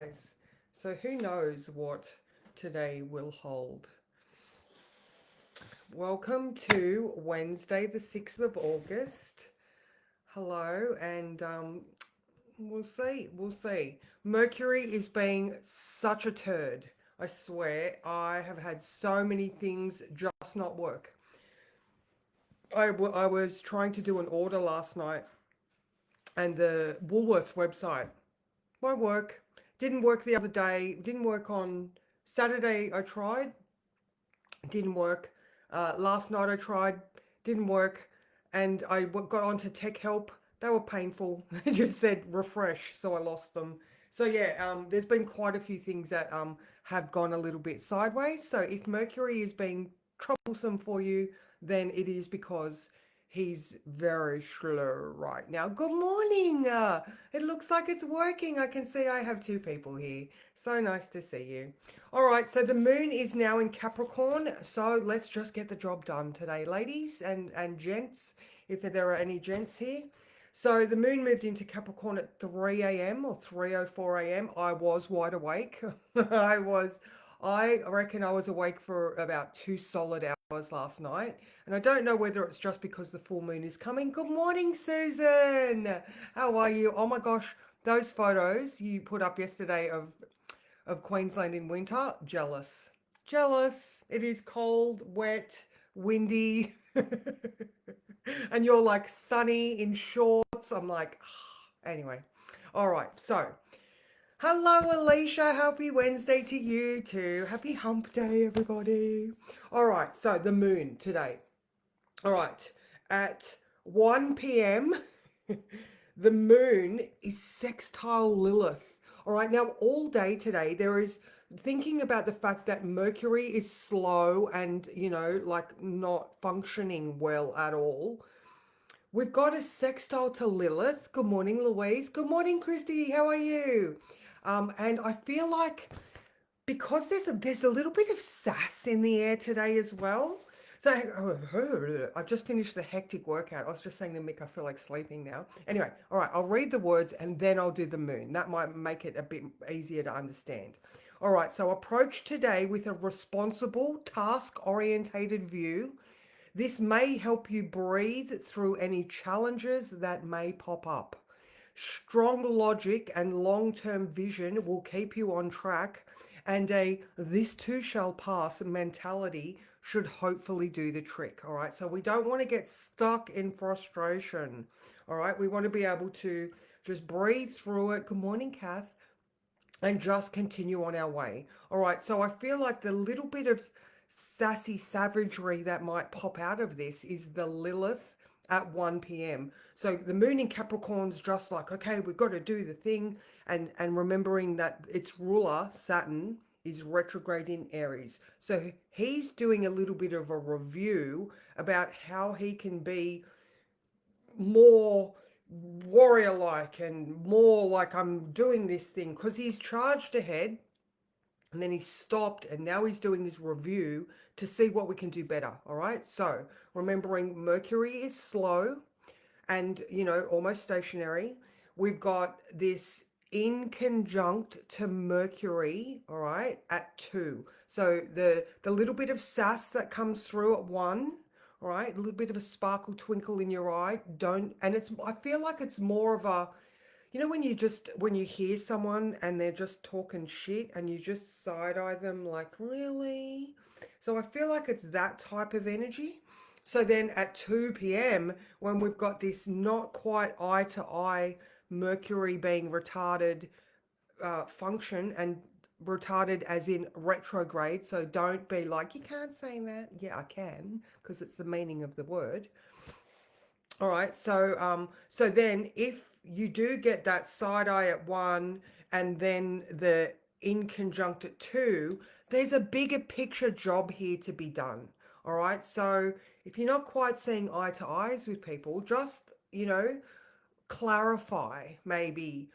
Yes. So who knows what today will hold? Welcome to Wednesday, the 6th of August. Hello, and we'll see. We'll see. Mercury is being such a turd. I swear, I have had so many things just not work. I was trying to do an order last night, and the Woolworths website won't work. Didn't work the other day. Didn't work on Saturday. I tried. Didn't work. Last night I tried. Didn't work. And got onto tech help. They were painful. It just said refresh, so I lost them. So yeah, there's been quite a few things that have gone a little bit sideways. So if Mercury is being troublesome for you, then it is because he's very slow right now. Good morning. It looks like it's working. I can see I have two people here. So nice to see you. All right, so the moon is now in Capricorn. So let's just get the job done today, ladies and gents, if there are any gents here. So the moon moved into Capricorn at 3 a.m. or 3:04 a.m. I was wide awake. I was I reckon I was awake for about 2 solid hours last night. And I don't know whether it's just because the full moon is coming. Good morning, Susan. How are you? Oh my gosh, those photos you put up yesterday of Queensland in winter, jealous. Jealous. It is cold, wet, windy. And you're like sunny in shorts. I'm like, anyway. All right. So, hello, Alicia. Happy Wednesday to you too. Happy hump day, everybody. All right. So, the moon today. All right. At 1 p.m., the moon is sextile Lilith. All right. Now, all day today, there is thinking about the fact that Mercury is slow and, like not functioning well at all. We've got a sextile to Lilith. Good morning, Louise. Good morning, Christy. How are you? And I feel like because there's a little bit of sass in the air today as well. So I've just finished the hectic workout. I was just saying to Mick, I feel like sleeping now. Anyway, all right, I'll read the words and then I'll do the moon. That might make it a bit easier to understand. All right, so approach today with a responsible, task-orientated view. This may help you breathe through any challenges that may pop up. Strong logic and long term vision will keep you on track, and a this too shall pass mentality should hopefully do the trick. All right, so we don't want to get stuck in frustration. All right, we want to be able to just breathe through it. Good morning, Kath, and just continue on our way. All right, so I feel like the little bit of sassy savagery that might pop out of this is the Lilith at 1 p.m. So the moon in Capricorn's just like, okay, we've got to do the thing, and remembering that its ruler, Saturn, is retrograde in Aries. So he's doing a little bit of a review about how he can be more warrior like and more like I'm doing this thing because he's charged ahead and then he stopped and now he's doing his review to see what we can do better. All right. So remembering Mercury is slow and, almost stationary. We've got this in conjunct to Mercury, all right, at 2. So the little bit of sass that comes through at 1, all right, a little bit of a sparkle twinkle in your eye. Don't, and it's, I feel like it's more of a, when you hear someone and they're just talking shit and you just side eye them like, really? So I feel like it's that type of energy. So then at 2 p.m., when we've got this not quite eye to eye Mercury being retarded function, and retarded as in retrograde. So don't be like, you can't say that. Yeah, I can, because it's the meaning of the word. All right. So then if you do get that side eye at 1 and then the in conjunct at 2, there's a bigger picture job here to be done. All right. So if you're not quite seeing eye to eyes with people, just, clarify, maybe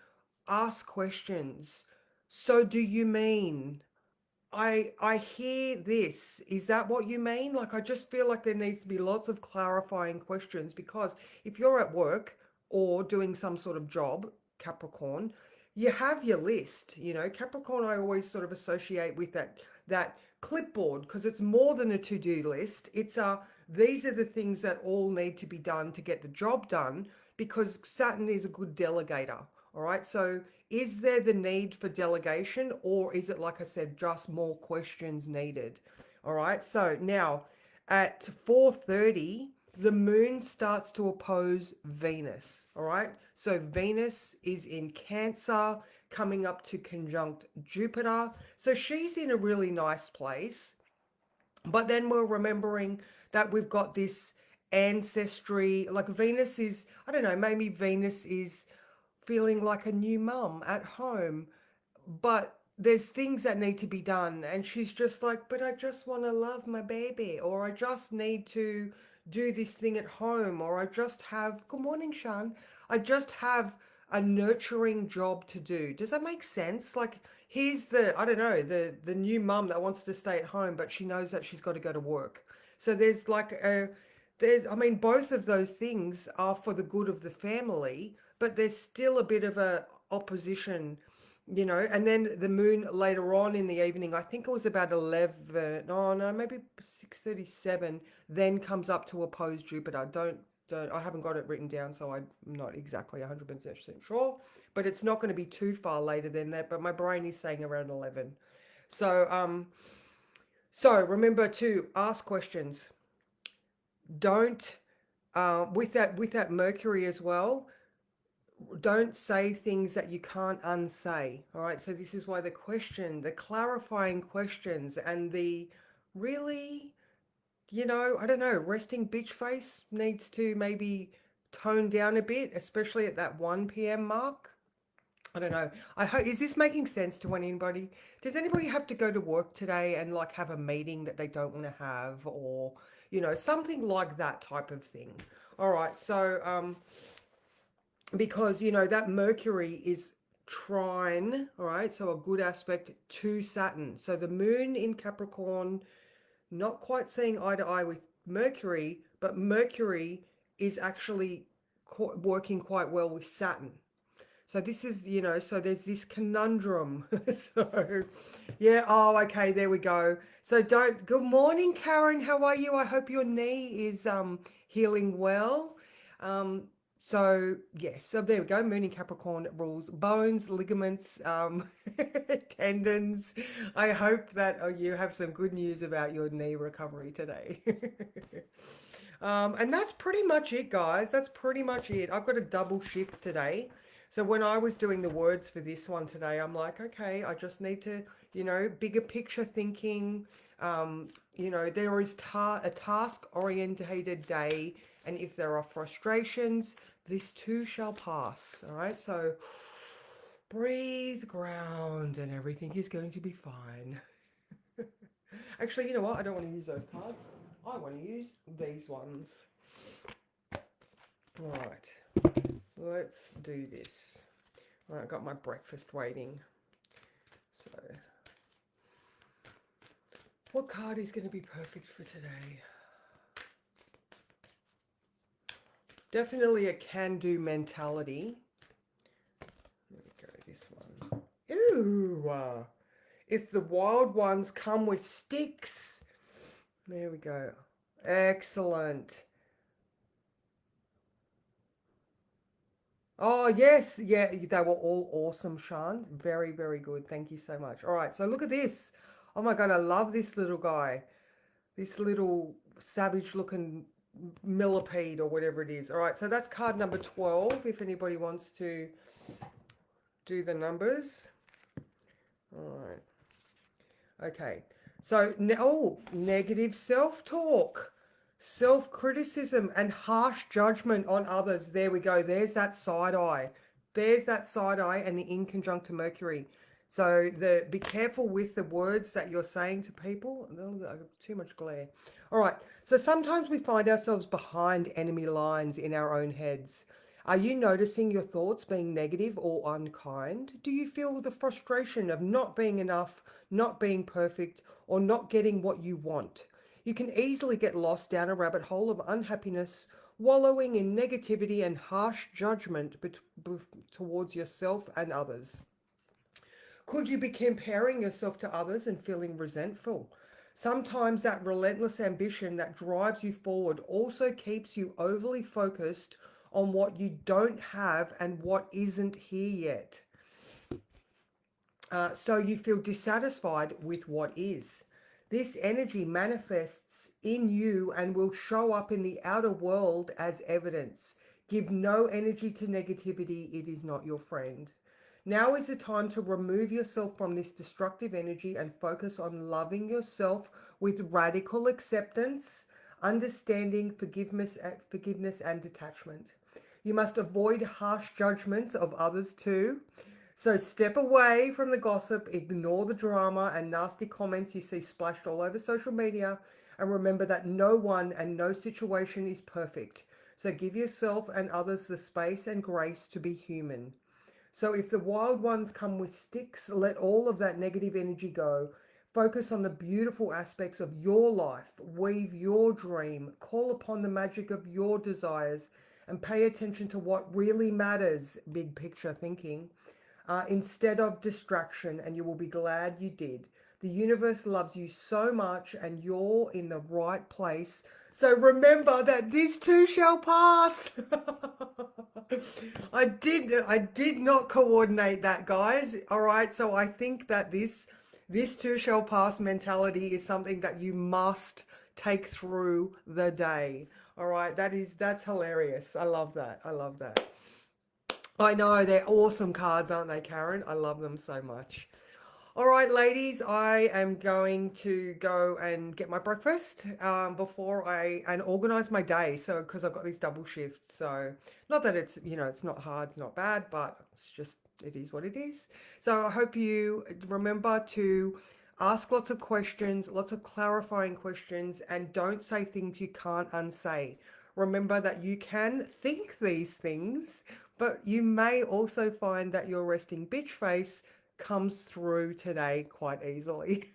ask questions. So do you mean? I hear this. Is that what you mean? Like, I just feel like there needs to be lots of clarifying questions because if you're at work or doing some sort of job, Capricorn, you have your list, you know. Capricorn I always sort of associate with that clipboard, because it's more than a to-do list. It's these are the things that all need to be done to get the job done, because Saturn is a good delegator. All right. So is there the need for delegation, or is it, like I said, just more questions needed? All right. So now at 4:30, the moon starts to oppose Venus. All right. So Venus is in Cancer, coming up to conjunct Jupiter. So she's in a really nice place. But then we're remembering that we've got this ancestry, like Venus is, I don't know, maybe Venus is feeling like a new mum at home, but there's things that need to be done, and she's just like, but I just want to love my baby, or I just need to do this thing at home, or I just have, good morning, Sean, I just have a nurturing job to do. Does that make sense? Like, here's the, I don't know, the new mum that wants to stay at home, but she knows that she's got to go to work. So there's like a, there's, I mean, both of those things are for the good of the family, but there's still a bit of a opposition, you know. And then the moon later on in the evening, I think it was about 11, oh no, maybe 6:37, then comes up to oppose Jupiter. Don't, I haven't got it written down, so I'm not exactly 100% sure, but it's not going to be too far later than that, but my brain is saying around 11. So remember to ask questions. Don't with that Mercury as well, don't say things that you can't unsay. All right. So this is why the clarifying questions, and the really, you know, I don't know, resting bitch face needs to maybe tone down a bit, especially at that 1 p.m. mark. I don't know. I hope, is this making sense to anybody? Does anybody have to go to work today and like have a meeting that they don't want to have, or, you know, something like that type of thing? All right. So, because, you know, that Mercury is trine, all right? So a good aspect to Saturn. So the moon in Capricorn, not quite seeing eye to eye with Mercury, but Mercury is actually working quite well with Saturn. So this is, you know, so there's this conundrum. So, yeah, oh, okay, there we go. So don't, good morning, Karen. How are you? I hope your knee is healing well. Um, so, yes, so there we go. Moon in Capricorn rules bones, ligaments, tendons. I hope that you have some good news about your knee recovery today. And that's pretty much it, guys. That's pretty much it. I've got a double shift today. So when I was doing the words for this one today, I'm like, okay, I just need to, you know, bigger picture thinking. You know, there is a task-orientated day, and if there are frustrations, this too shall pass. All right, so breathe, ground, and everything is going to be fine. Actually, you know what? I don't want to use those cards. I want to use these ones. All right. Let's do this. All right, I got my breakfast waiting. So, what card is going to be perfect for today? Definitely a can-do mentality. There we go, this one. Ooh, if the wild ones come with sticks. There we go. Excellent. Oh, yes. Yeah, they were all awesome, Sean. Very, very good. Thank you so much. All right, so look at this. Oh my God, I love this little guy. This little savage-looking millipede or whatever it is. All right, so that's card number 12, if anybody wants to do the numbers. All right. Okay, so, oh, negative self-talk. Self-criticism and harsh judgment on others. There we go. There's that side eye. There's that side eye and the in conjunct to Mercury. So be careful with the words that you're saying to people. Too much glare. All right. So sometimes we find ourselves behind enemy lines in our own heads. Are you noticing your thoughts being negative or unkind? Do you feel the frustration of not being enough, not being perfect, or not getting what you want? You can easily get lost down a rabbit hole of unhappiness, wallowing in negativity and harsh judgment towards yourself and others. Could you be comparing yourself to others and feeling resentful? Sometimes that relentless ambition that drives you forward also keeps you overly focused on what you don't have and what isn't here yet. So you feel dissatisfied with what is. This energy manifests in you and will show up in the outer world as evidence. Give no energy to negativity, it is not your friend. Now is the time to remove yourself from this destructive energy and focus on loving yourself with radical acceptance, understanding, forgiveness and detachment. You must avoid harsh judgments of others too. So step away from the gossip, ignore the drama and nasty comments you see splashed all over social media, and remember that no one and no situation is perfect. So give yourself and others the space and grace to be human. So if the wild ones come with sticks, let all of that negative energy go. Focus on the beautiful aspects of your life. Weave your dream. Call upon the magic of your desires and pay attention to what really matters, big picture thinking, instead of distraction, and you will be glad you did. The universe loves you so much and you're in the right place. So remember that this too shall pass. I did not coordinate that, guys. All right, so I think that this too shall pass mentality is something that you must take through the day. All right, that's hilarious. I love that. I love that. I know they're awesome cards, aren't they, Karen? I love them so much. All right, ladies, I am going to go and get my breakfast before I and organize my day. So, because I've got this double shift, so not that it's it's not hard, it's not bad, but it's just it is what it is. So I hope you remember to ask lots of questions, lots of clarifying questions, and don't say things you can't unsay. Remember that you can think these things, but you may also find that your resting bitch face comes through today quite easily.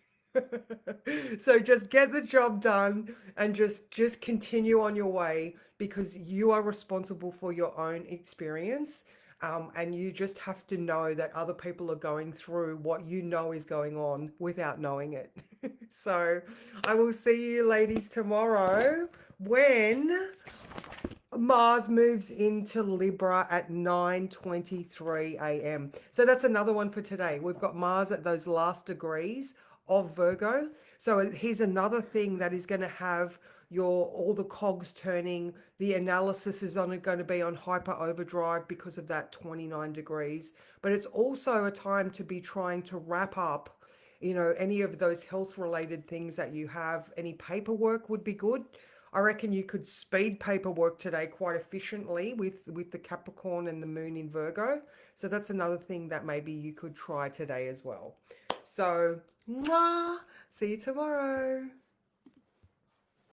So just get the job done and just continue on your way, because you are responsible for your own experience. And you just have to know that other people are going through what you know is going on without knowing it. So I will see you ladies tomorrow when Mars moves into Libra at 9:23 a.m. So that's another one for today. We've got Mars at those last degrees of Virgo. So here's another thing that is going to have all the cogs turning. The analysis is going to be on hyper overdrive because of that 29 degrees. But it's also a time to be trying to wrap up any of those health related things that you have. Any paperwork would be good. I reckon you could speed paperwork today quite efficiently with the Capricorn and the moon in Virgo. So that's another thing that maybe you could try today as well. So, mwah, see you tomorrow.